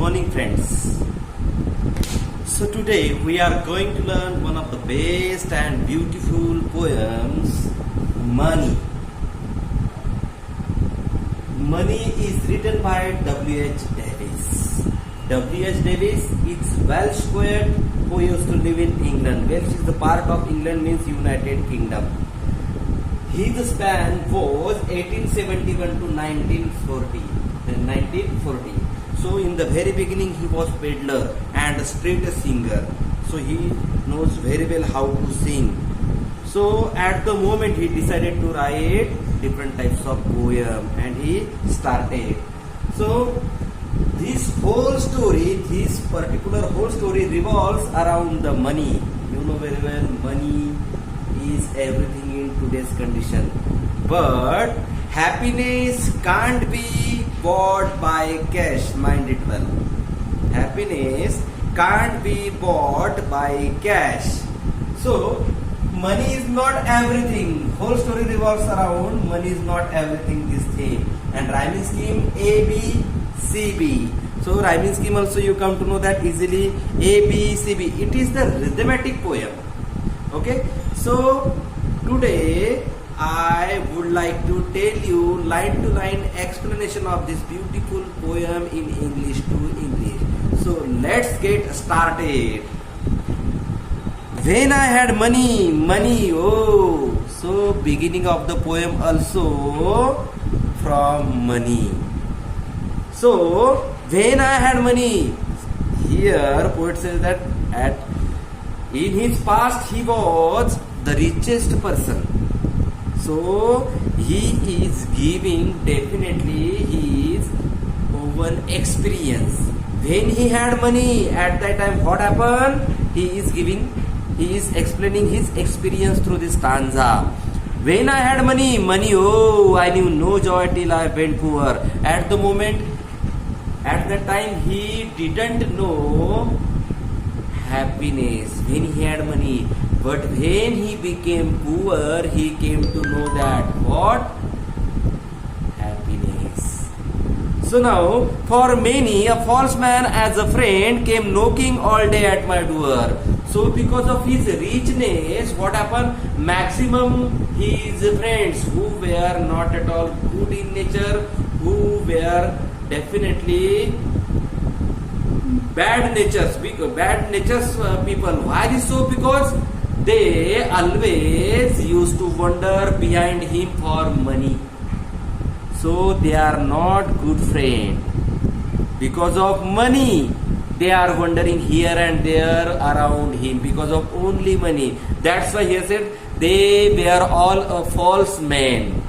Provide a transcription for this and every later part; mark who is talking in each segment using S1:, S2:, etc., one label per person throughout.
S1: morning, friends. So today we are going to learn one of the best and beautiful poems, Money. Money is written by W.H. Davis. W.H. Davis is Welsh poet who used to live in England. Welsh is the part of England, means United Kingdom. His span was 1871 to 1940. So in the very beginning he was peddler and a street singer. So he knows very well how to sing. So at the moment he decided to write different types of poem and he started. So this particular whole story revolves around the money. You know very well, money is everything in today's condition. But happiness can't be bought by cash, mind it well. Happiness can't be bought by cash. So money is not everything. Whole story revolves around money is not everything, this thing. And rhyming scheme A, B, C, B. So rhyming scheme also you come to know that easily. A, B, C, B. It is the rhythmatic poem. Okay. So today I would like to tell you line to line explanation of this beautiful poem in English to English. So let's get started. When I had money, oh. So beginning of the poem also from money. So when I had money, here poet says that in his past he was the richest person. So he is giving definitely his own experience. When he had money, at that time what happened? He is explaining his experience through this stanza. When I had money, oh, I knew no joy till I went poor. At that time he didn't know happiness when he had money. But when he became poor, he came to know that what? Happiness. So now, for many, a false man as a friend came knocking all day at my door. So because of his richness, what happened? Maximum his friends who were not at all good in nature, who were definitely bad natures people. Why is so? Because they always used to wander behind him for money. So they are not good friends. Because of money, they are wandering here and there around him because of only money. That's why he said they were all a false men.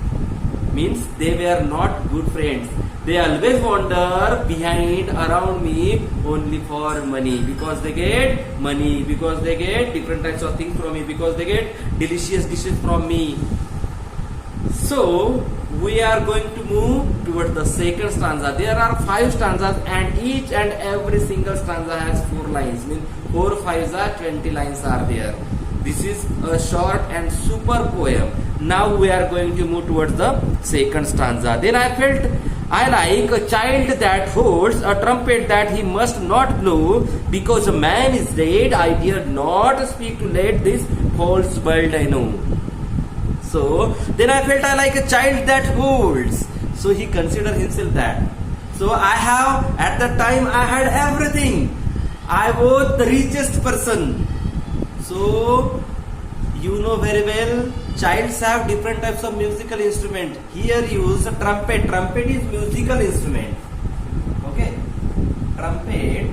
S1: Means they were not good friends. They always wander behind around me only for money, because they get money, because they get different types of things from me, because they get delicious dishes from me. So we are going to move towards the second stanza. There are 5 stanzas and each and every single stanza has 4 lines. Means 4 5s are 20 lines are there. This is a short and super poem. Now we are going to move towards the second stanza. Then I felt I like a child that holds a trumpet that he must not blow, because a man is dead. I dared not speak to let this false world I know. So then I felt I like a child that holds. So he considered himself that. So at that time I had everything. I was the richest person. So you know very well, childs have different types of musical instrument. Here use a trumpet. Trumpet is musical instrument. Okay. Trumpet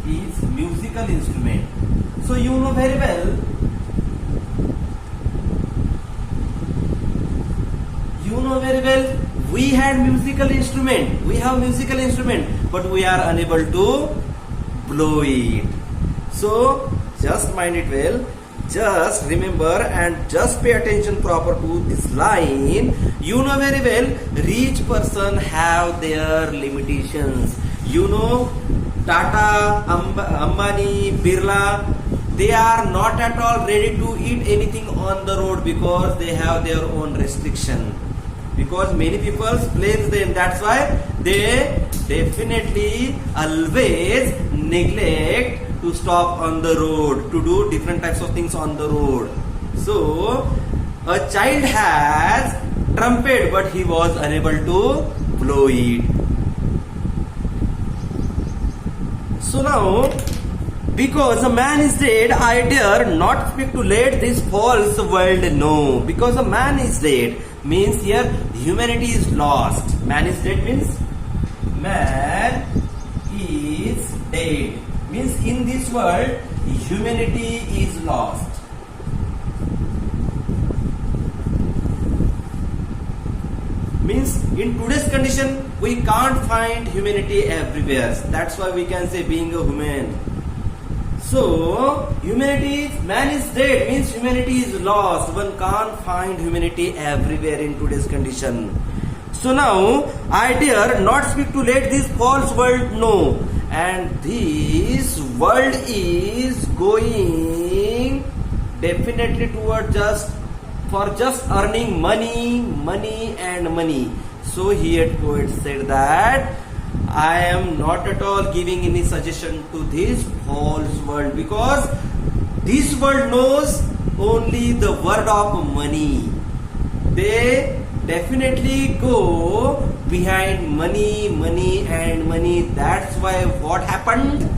S1: is musical instrument. So you know very well. We had musical instrument. We have musical instrument, but we are unable to blow it. So just mind it well. Just remember and just pay attention proper to this line. You know very well, rich person have their limitations. You know, Tata, Ambani, Birla, they are not at all ready to eat anything on the road because they have their own restriction. Because many people blame them, that's why they definitely always neglect to stop on the road, to do different types of things on the road. So a child has trumpet but he was unable to blow it. So now, because a man is dead, I dare not speak to let this false world know. Because a man is dead means here humanity is lost. Man is dead means man is dead. Means in this world humanity is lost. Means in today's condition we can't find humanity everywhere. That's why we can say being a human. So humanity, man is dead means humanity is lost. One can't find humanity everywhere in today's condition. So now I dare not speak to let this false world know. And this world is going definitely toward just earning money. So here poet said that I am not at all giving any suggestion to this false world, because this world knows only the word of money. They definitely go behind money. That's why what happened?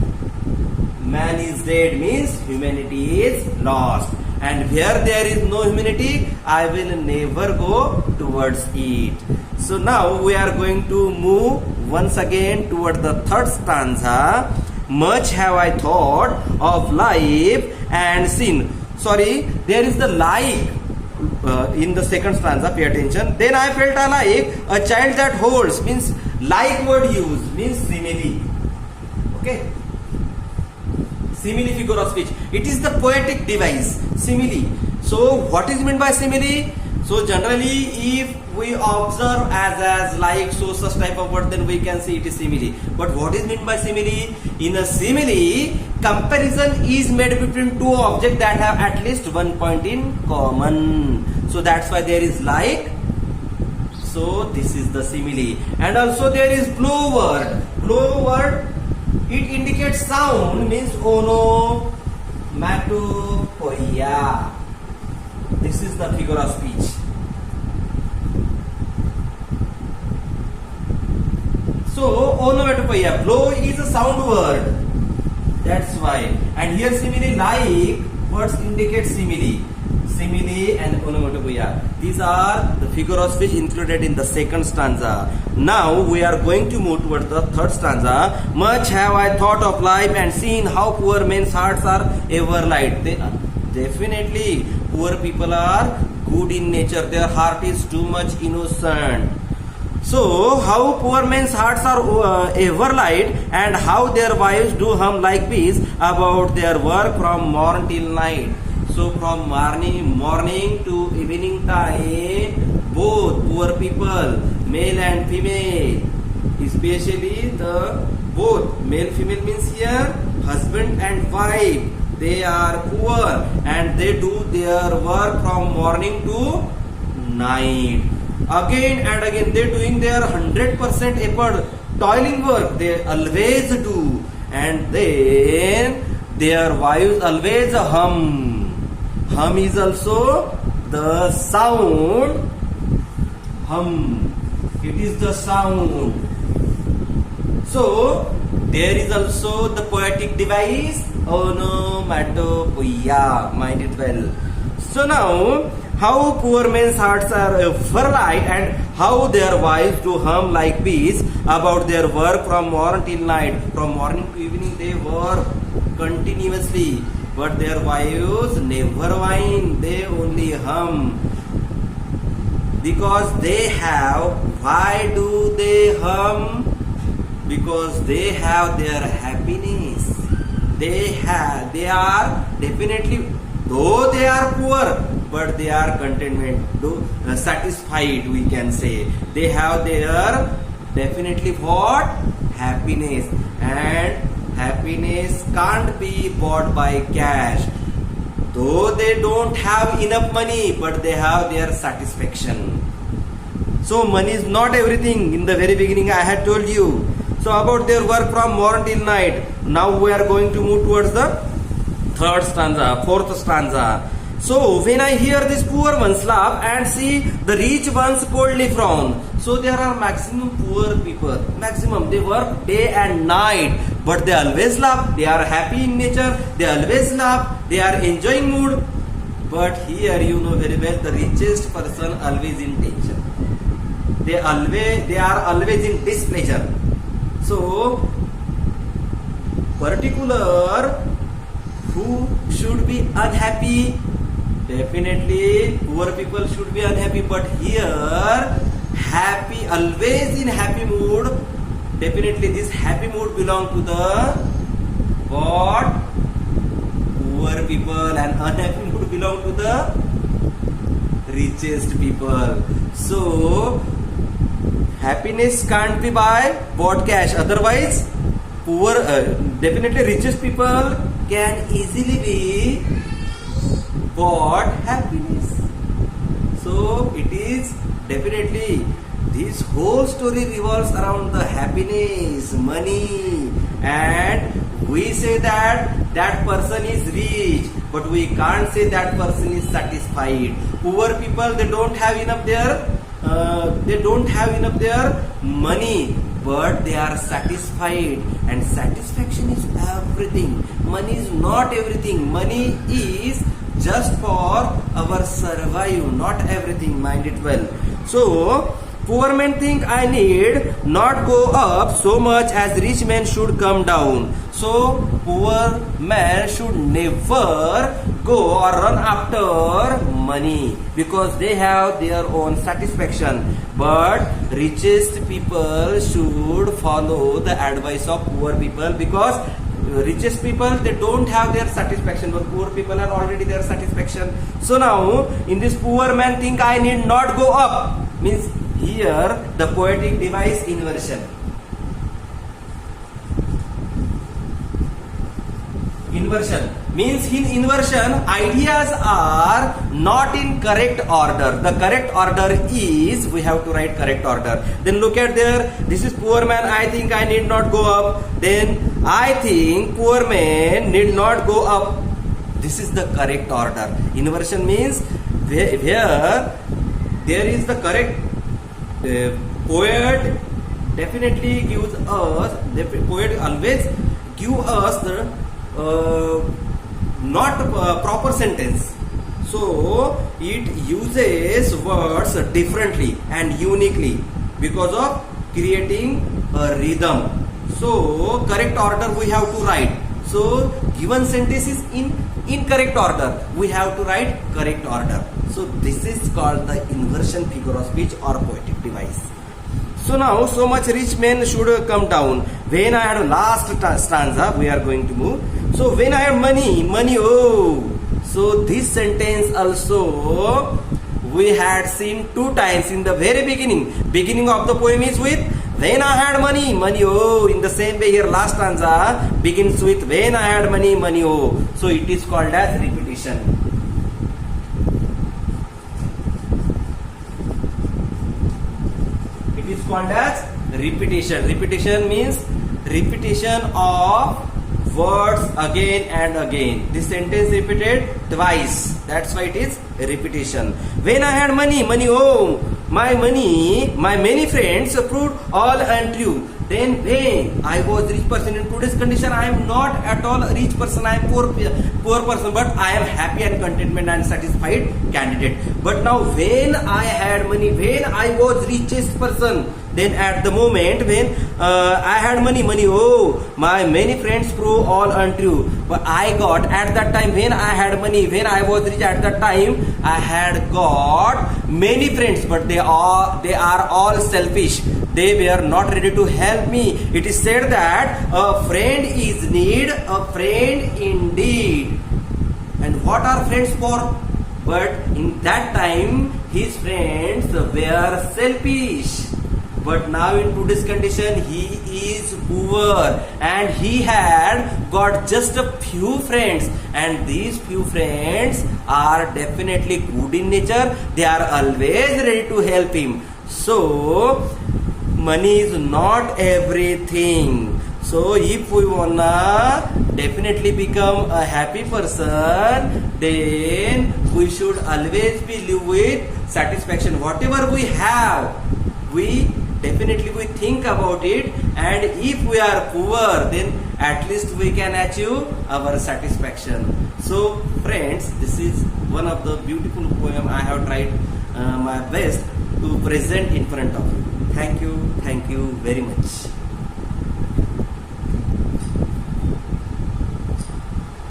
S1: Man is dead means humanity is lost. And where there is no humanity, I will never go towards it. So now we are going to move once again toward the third stanza. Much have I thought of life and sin. Sorry, there is the like in the second stanza, pay attention. Then I felt like a child that holds, means like word used, means simile. Okay. Simile, figure of speech. It is the poetic device, simile. So what is meant by simile? So generally if we observe as like, so such type of word, then we can see it is simile. But what is meant by simile? In a simile, comparison is made between two objects that have at least one point in common. So that's why there is like. So this is the simile. And also there is blow word. Blow word, it indicates sound, means onomatopoeia. This is the figure of speech. So onomatopoeia, blow is a sound word. That's why. And here simile, like words indicate simile. Simile and onomatopoeia. These are the figure of speech included in the second stanza. Now we are going to move towards the third stanza. Much have I thought of life and seen how poor men's hearts are ever light. Definitely poor people are good in nature. Their heart is too much innocent. So how poor men's hearts are ever light, and how their wives do hum like bees about their work from morn till night. So from morning to evening time, both poor people, male and female, especially the both male female means here husband and wife, they are poor and they do their work from morning to night. Again and again they doing their 100% effort, toiling work they always do, and then their wives always hum. Hum is also the sound. Hum, it is the sound. So there is also the poetic device onomatopoeia. Mind it well. So now, how poor men's hearts are ever light, and how their wives do hum like bees about their work from morn till night. From morning to evening they work continuously, but their wives never whine, they only hum. Because they have, why do they hum? Because they have their happiness. They are definitely, though they are poor, but they are contentment, satisfied, we can say. They have their definitely what? Happiness. And happiness can't be bought by cash. Though they don't have enough money, but they have their satisfaction. So money is not everything. In the very beginning I had told you. So about their work from morning till night. Now we are going to move towards the fourth stanza. So when I hear this poor ones laugh and see the rich ones coldly frown. So there are maximum poor people. Maximum they work day and night, but they always laugh. They are happy in nature. They always laugh. They are enjoying mood. But here you know very well the richest person always in tension. They are always in displeasure. So particular who should be unhappy? Definitely poor people should be unhappy, but here happy, always in happy mood. Definitely this happy mood belong to the what? Poor people, and unhappy mood belong to the richest people. So happiness can't be by bought cash, otherwise poor definitely richest people can easily be bought happiness. So it is definitely this whole story revolves around the happiness, money, and we say that person is rich, but we can't say that person is satisfied. Poor people, they don't have enough their money, but they are satisfied, and satisfaction is everything. Money is not everything. Money is just for our survive, not everything, mind it well. So poor men think I need not go up so much as rich men should come down. So poor men should never go or run after money because they have their own satisfaction, but richest people should follow the advice of poor people, because richest people, they don't have their satisfaction, but poor people have already their satisfaction. So now in this poor man think I need not go up means here the poetic device inversion. Inversion means in inversion ideas are not in correct order. The correct order is, we have to write correct order. Then look at there, this is poor man, I think I need not go up. Then I think poor man need not go up. This is the correct order. Inversion means where there is the correct poet definitely gives us, the poet always give us the not proper sentence. So it uses words differently and uniquely because of creating a rhythm. So correct order we have to write. So given sentence is in incorrect order, we have to write correct order. So this is called the inversion figure of speech or poetic device. So now, so much rich men should come down. When I had last stanza, we are going to move. So when I had money, oh. So this sentence also we had seen 2 times in the very beginning. Beginning of the poem is with when I had money, oh. In the same way here last stanza begins with when I had money, oh. So it is called as repetition. It is called as repetition. Repetition means repetition of words again and again. This sentence repeated twice. That's why it is a repetition. When I had money, oh, my many friends proved all untrue. Then when I was rich person, in today's condition I am not at all a rich person, I am poor person, but I am happy and contentment and satisfied candidate. But now when I had money, when I was richest person, then at the moment when I had money, oh, my many friends prove all untrue. But I got at that time when I had money, when I was rich at that time, I had got many friends, but they are all selfish. They were not ready to help me. It is said that a friend is need, a friend indeed. And what are friends for? But in that time, his friends were selfish. But now in today's condition, he is poor and he had got just a few friends, and these few friends are definitely good in nature. They are always ready to help him. So money is not everything. So if we wanna definitely become a happy person, then we should always be live with satisfaction. Whatever we have, we definitely we think about it, and if we are poor, then at least we can achieve our satisfaction. So friends, this is one of the beautiful poem I have tried my best to present in front of you. Thank you very much.